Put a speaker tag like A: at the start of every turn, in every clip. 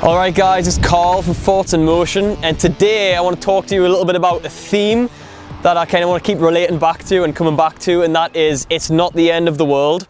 A: Alright guys, it's Carl from Thoughts in Motion, and today I want to talk to you a little bit about a theme that I kind of want to keep relating back to and coming back to, and that is, it's not the end of the world.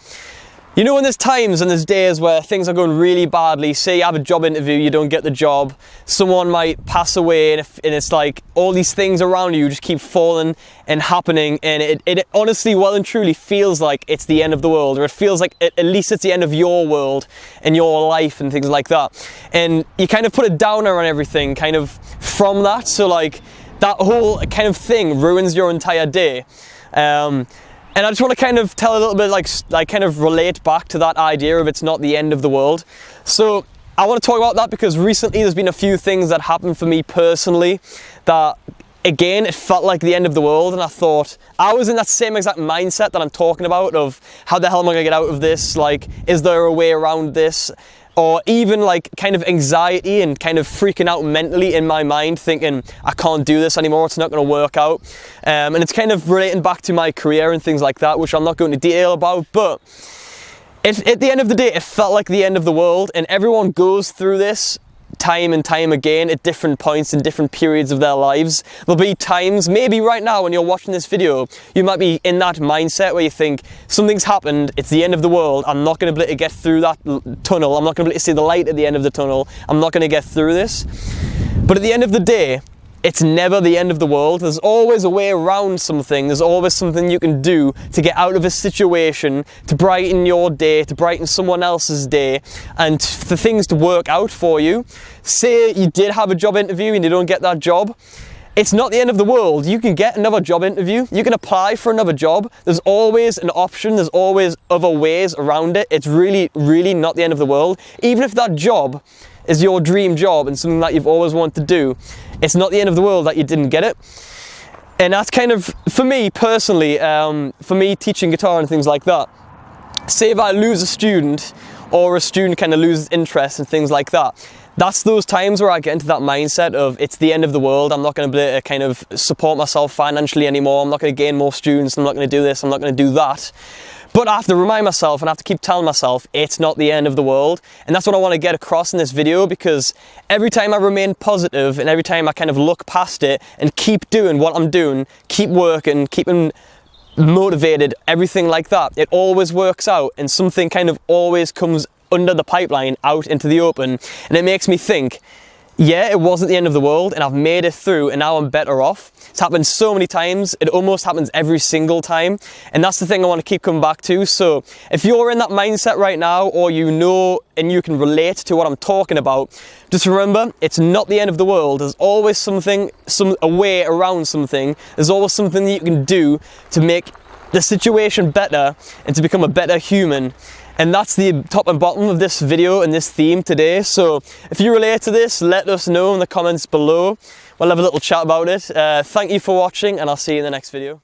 A: You know, when there's times and there's days where things are going really badly, say you have a job interview, you don't get the job, someone might pass away, and it's like all these things around you just keep falling and happening, and it honestly, well and truly feels like it's the end of the world, or it feels like at least it's the end of your world and your life and things like that. And you kind of put a downer on everything kind of from that, so like that whole kind of thing ruins your entire day. And I just want to kind of tell a little bit, like kind of relate back to that idea of it's not the end of the world. So I want to talk about that because recently there's been a few things that happened for me personally that, again, it felt like the end of the world, and I thought, I was in that same exact mindset that I'm talking about of how the hell am I going to get out of this? Like, is there a way around this? Or even like kind of anxiety and kind of freaking out mentally in my mind, thinking I can't do this anymore, it's not going to work out. And it's kind of relating back to my career and things like that, which I'm not going into detail about, but at the end of the day, it felt like the end of the world, and everyone goes through this time and time again at different points in different periods of their lives. There'll be times, maybe right now when you're watching this video, you might be in that mindset where you think something's happened, it's the end of the world, I'm not going to be able to get through that tunnel, I'm not going to be able to see the light at the end of the tunnel, I'm not going to get through this. But at the end of the day, it's never the end of the world. There's always a way around something. There's always something you can do to get out of a situation, to brighten your day, to brighten someone else's day, and for things to work out for you. Say you did have a job interview and you don't get that job. It's not the end of the world. You can get another job interview. You can apply for another job. There's always an option. There's always other ways around it. It's really, really not the end of the world. Even if that job is your dream job and something that you've always wanted to do, it's not the end of the world that you didn't get it. And that's kind of, for me personally, for me teaching guitar and things like that, say if I lose a student, or a student kind of loses interest and things like that, that's those times where I get into that mindset of it's the end of the world, I'm not going to be able to kind of support myself financially anymore, I'm not going to gain more students, I'm not going to do this, I'm not going to do that. But I have to remind myself and I have to keep telling myself it's not the end of the world. And that's what I want to get across in this video, because every time I remain positive and every time I kind of look past it and keep doing what I'm doing, keep working, keeping motivated, everything like that, it always works out, and something kind of always comes under the pipeline out into the open. And it makes me think, yeah, it wasn't the end of the world and I've made it through and now I'm better off. It's happened so many times, it almost happens every single time, and that's the thing I want to keep coming back to. So if you're in that mindset right now, or you know and you can relate to what I'm talking about, just remember, it's not the end of the world. There's always something, a way around something. There's always something that you can do to make the situation better and to become a better human. And that's the top and bottom of this video and this theme today. So if you relate to this, let us know in the comments below. We'll have a little chat about it. Thank you for watching, and I'll see you in the next video.